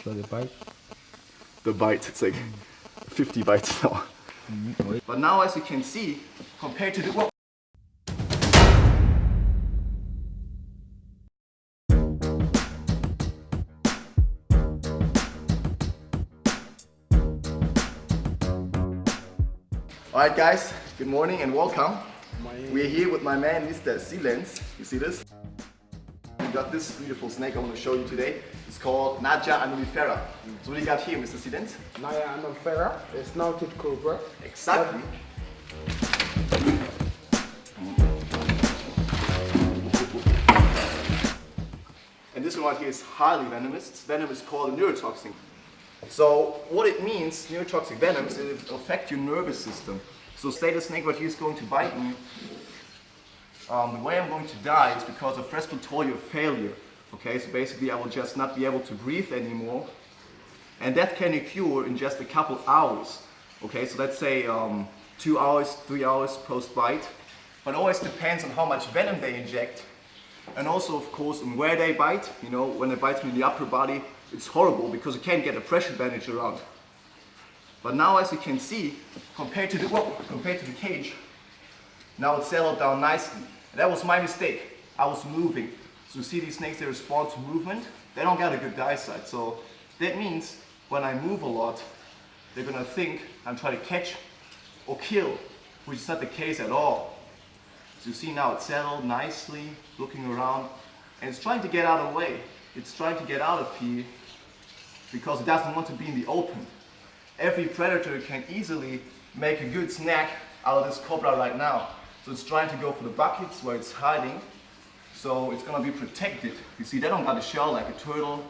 So the bite? The bite, it's like 50 bites now. But now, as you can see, compared to the... Whoa. Alright guys, good morning and welcome. We're here with my man Mr. Silence. You see this? We got this beautiful snake I want to show you today. It's called Naja annulifera. So what do you got here, Mr. Silence? Naja annulifera, a snouted cobra. Exactly. And this one right here is highly venomous. Its venom is called a neurotoxin. So what it means, neurotoxic venom, is it will affect your nervous system. So say the snake right here is going to bite me. The way I'm going to die is because of respiratory failure. Okay, so basically I will just not be able to breathe anymore. And that can occur in just a couple hours. Okay, so let's say 2 hours, 3 hours post-bite. But it always depends on how much venom they inject. And also, of course, on where they bite. You know, when it bites me in the upper body, it's horrible because you can't get a pressure bandage around. But now, as you can see, compared to the cage, now it's settled down nicely. And that was my mistake. I was moving. So you see these snakes, they respond to movement. They don't get a good eyesight. So that means when I move a lot, they're gonna think I'm trying to catch or kill, which is not the case at all. So you see now it's settled nicely, looking around, and it's trying to get out of the way. It's trying to get out of here because it doesn't want to be in the open. Every predator can easily make a good snack out of this cobra right now. So it's trying to go for the buckets where it's hiding. So it's gonna be protected. You see, they don't got a shell like a turtle.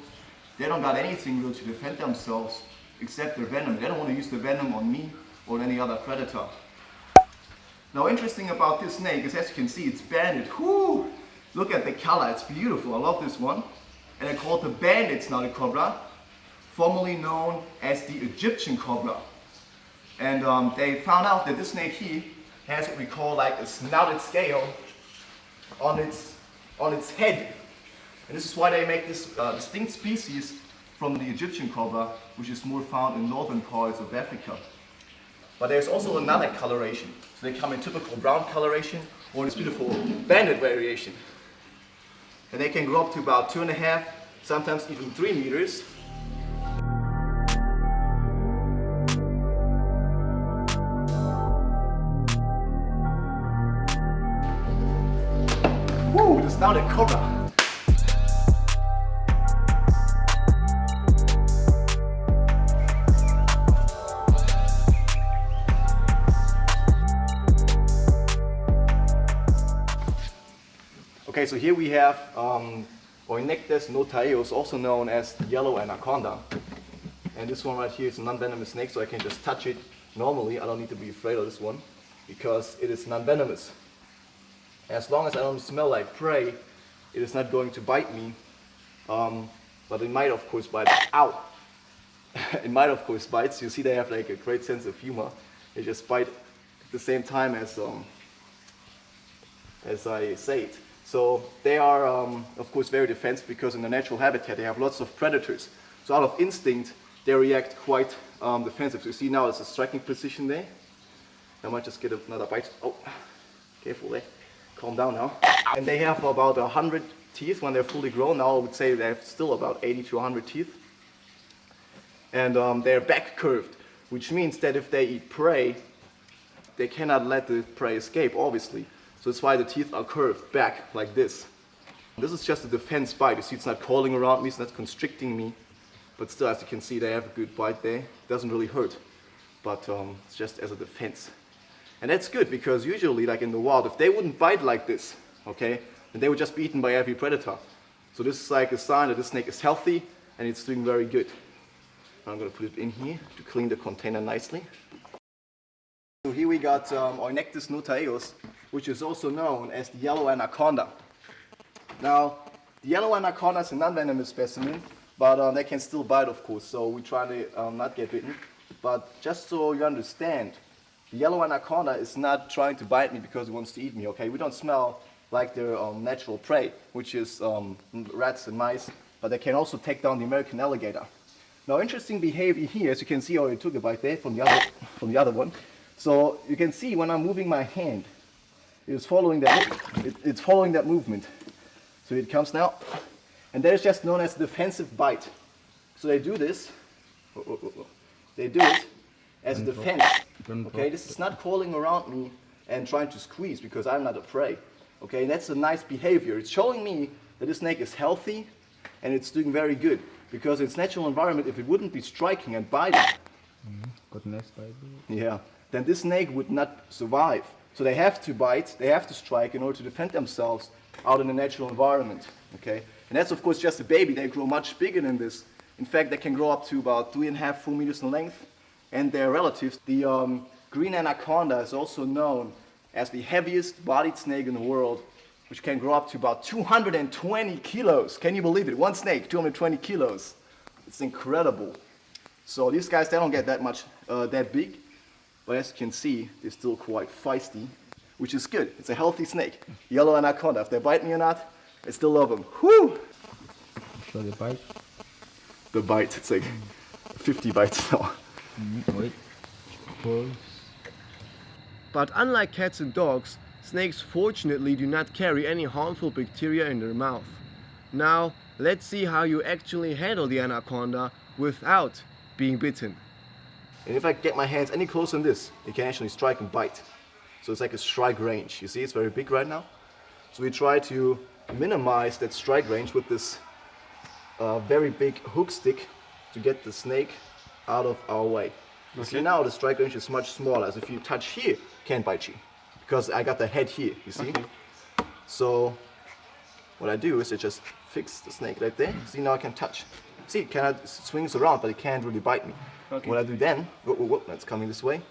They don't got anything real to defend themselves except their venom. They don't want to use the venom on me or any other predator. Now, interesting about this snake is, as you can see, it's banded. Whoo! Look at the color, it's beautiful. I love this one. And they're called the Banded Snouted Cobra, formerly known as the Egyptian Cobra. And they found out that this snake here has what we call like a snouted scale on its head. And this is why they make this distinct species from the Egyptian cobra, which is more found in northern parts of Africa. But there's also another coloration. So they come in typical brown coloration or this beautiful banded variation. And they can grow up to about 2.5, sometimes even 3 meters. Woo, the snouted cobra. Okay, so here we have Ternes Gecko, also known as the Yellow Anaconda. And this one right here is a non-venomous snake, so I can just touch it normally. I don't need to be afraid of this one because it is non-venomous. As long as I don't smell like prey, it is not going to bite me. But it might, of course, bite. Ow! It might, of course, bite. So you see they have like a great sense of humor. They just bite at the same time as I say it. So they are, of course, very defensive because in the natural habitat they have lots of predators. So out of instinct, they react quite defensive. So you see now it's a striking position there. I might just get another bite. Oh, careful there. Calm down now. And they have about 100 teeth when they're fully grown. Now I would say they have still about 80 to 100 teeth. And they're back curved, which means that if they eat prey, they cannot let the prey escape, obviously. So that's why the teeth are curved back like this. This is just a defense bite. You see it's not crawling around me, it's not constricting me. But still, as you can see, they have a good bite there. It doesn't really hurt, but it's just as a defense. And that's good because usually, like in the wild, if they wouldn't bite like this, okay, then they would just be eaten by every predator. So this is like a sign that this snake is healthy and it's doing very good. I'm going to put it in here to clean the container nicely. So here we got Ternes Gecko, which is also known as the Yellow Anaconda. Now, the Yellow Anaconda is a non-venomous specimen, but they can still bite, of course, so we try to not get bitten. But just so you understand, the Yellow Anaconda is not trying to bite me because it wants to eat me, okay? We don't smell like their natural prey, which is rats and mice, but they can also take down the American alligator. Now, interesting behavior here, as you can see, I already took a bite there from the other one. So you can see when I'm moving my hand, it's following that movement. So it comes now, and that is just known as defensive bite. So they do this. They do it as a defense. Okay, this is not crawling around me and trying to squeeze because I'm not a prey. Okay, and that's a nice behavior. It's showing me that this snake is healthy and it's doing very good. Because in its natural environment, if it wouldn't be striking and biting, then this snake would not survive. So they have to bite, they have to strike in order to defend themselves out in the natural environment. Okay, and that's of course just a baby. They grow much bigger than this. In fact, they can grow up to about 3.5, 4 meters in length. And their relatives, the green anaconda, is also known as the heaviest bodied snake in the world, which can grow up to about 220 kilos. Can you believe it? One snake, 220 kilos. It's incredible. So these guys, they don't get that much, that big, but as you can see, they're still quite feisty, which is good. It's a healthy snake. Yellow anaconda. If they bite me or not, I still love them. Whoo! So the bite? The bite, it's like 50 bites now. Wait. Pause. But unlike cats and dogs, snakes fortunately do not carry any harmful bacteria in their mouth. Now, let's see how you actually handle the anaconda without being bitten. And if I get my hands any closer than this, it can actually strike and bite. So it's like a strike range. You see, it's very big right now. So we try to minimize that strike range with this very big hook stick to get the snake out of our way. You see now the strike range is much smaller. As if you touch here, it can't bite you. Because I got the head here, you see? Okay. So what I do is I just fix the snake right there. See, now I can touch. See, it swings around, but it can't really bite me. Okay. What I do then, that's coming this way.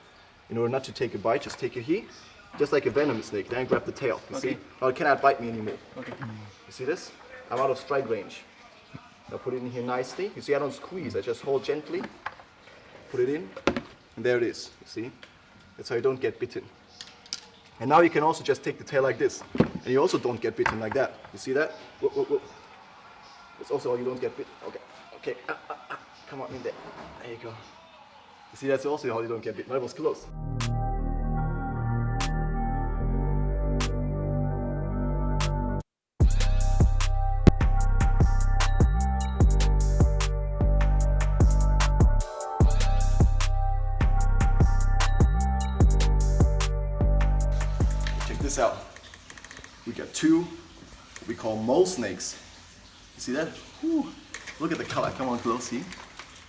In order not to take a bite, just take it here. Just like a venomous snake, then grab the tail, you see? Now it cannot bite me anymore. Okay. You see this? I'm out of strike range. Now put it in here nicely. You see, I don't squeeze, I just hold gently. Put it in, and there it is, you see? That's how you don't get bitten. And now you can also just take the tail like this, and you also don't get bitten like that. You see that? Whoop, whoop, whoop. That's also how you don't get bitten. Okay, come on in there. There you go. You see, that's also how you don't get bitten. That was close. This out. We got two what we call mole snakes. You see that? Whew. Look at the color. Come on close, see? You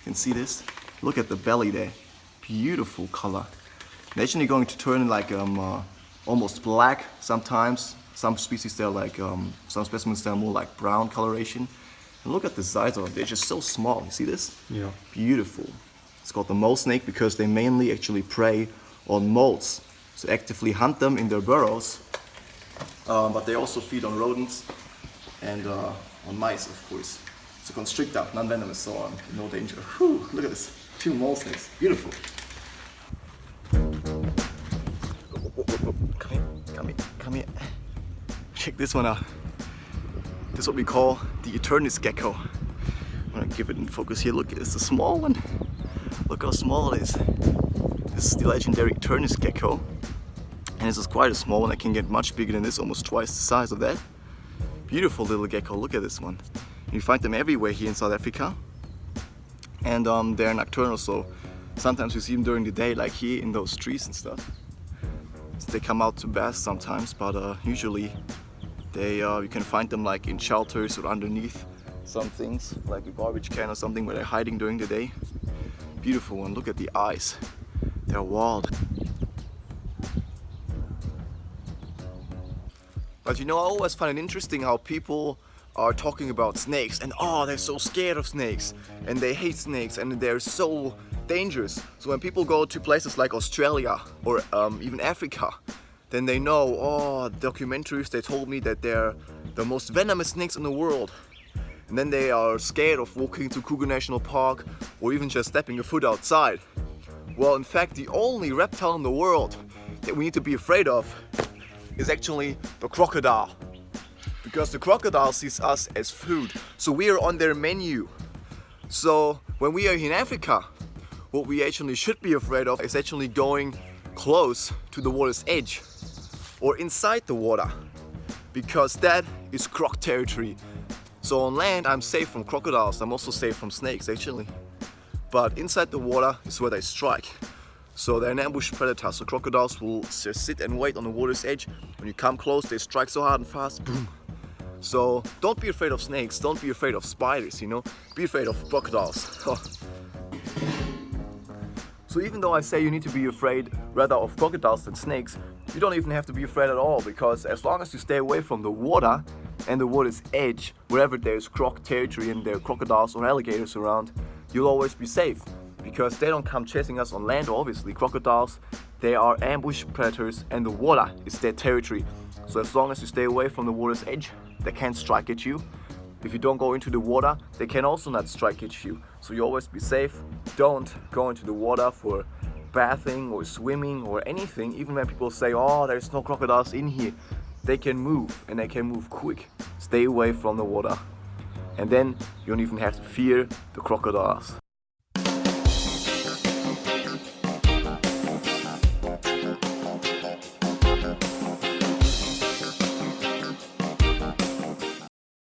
can see this. Look at the belly there. Beautiful color. They're going to turn like almost black sometimes. Some species they're like some specimens they're more like brown coloration. And look at the size of them. They're just so small. You see this? Yeah. Beautiful. It's called the mole snake because they mainly actually prey on moles. So actively hunt them in their burrows, but they also feed on rodents and on mice, of course. It's a constrictor, non-venomous, so no danger. Whew, look at this, 2 mole snakes, beautiful. Come here. Check this one out. This is what we call the Ternes Gecko. I'm gonna give it in focus here. Look, it's a small one. Look how small it is. This is the legendary Ternes Gecko. And this is quite a small one. I can get much bigger than this, almost twice the size of that. Beautiful little gecko, look at this one. You find them everywhere here in South Africa. And they're nocturnal, so sometimes you see them during the day, like here in those trees and stuff. So they come out to bath sometimes, but usually you can find them like in shelters or underneath some things, like a garbage can or something where they're hiding during the day. Beautiful one, look at the eyes. They're wild. But you know, I always find it interesting how people are talking about snakes and they're so scared of snakes and they hate snakes and they're so dangerous. So when people go to places like Australia or even Africa, then they know, documentaries, they told me that they're the most venomous snakes in the world. And then they are scared of walking to Kruger National Park or even just stepping a foot outside. Well, in fact, the only reptile in the world that we need to be afraid of is actually the crocodile. Because the crocodile sees us as food. So we are on their menu. So When we are in Africa, what we actually should be afraid of is actually going close to the water's edge or inside the water, because that is croc territory. So on land, I'm safe from crocodiles. I'm also safe from snakes actually. But inside the water is where they strike. So they're an ambush predator. So crocodiles will just sit and wait on the water's edge. When you come close, they strike so hard and fast, boom. So don't be afraid of snakes. Don't be afraid of spiders, you know. Be afraid of crocodiles. So even though I say you need to be afraid rather of crocodiles than snakes, you don't even have to be afraid at all, because as long as you stay away from the water and the water's edge, wherever there's croc territory and there are crocodiles or alligators around, you'll always be safe, because they don't come chasing us on land. Obviously, crocodiles, they are ambush predators and the water is their territory. So as long as you stay away from the water's edge, they can't strike at you. If you don't go into the water, they can also not strike at you. So you always be safe. Don't go into the water for bathing or swimming or anything. Even when people say, oh, there's no crocodiles in here, they can move, and they can move quick. Stay away from the water. And then you don't even have to fear the crocodiles.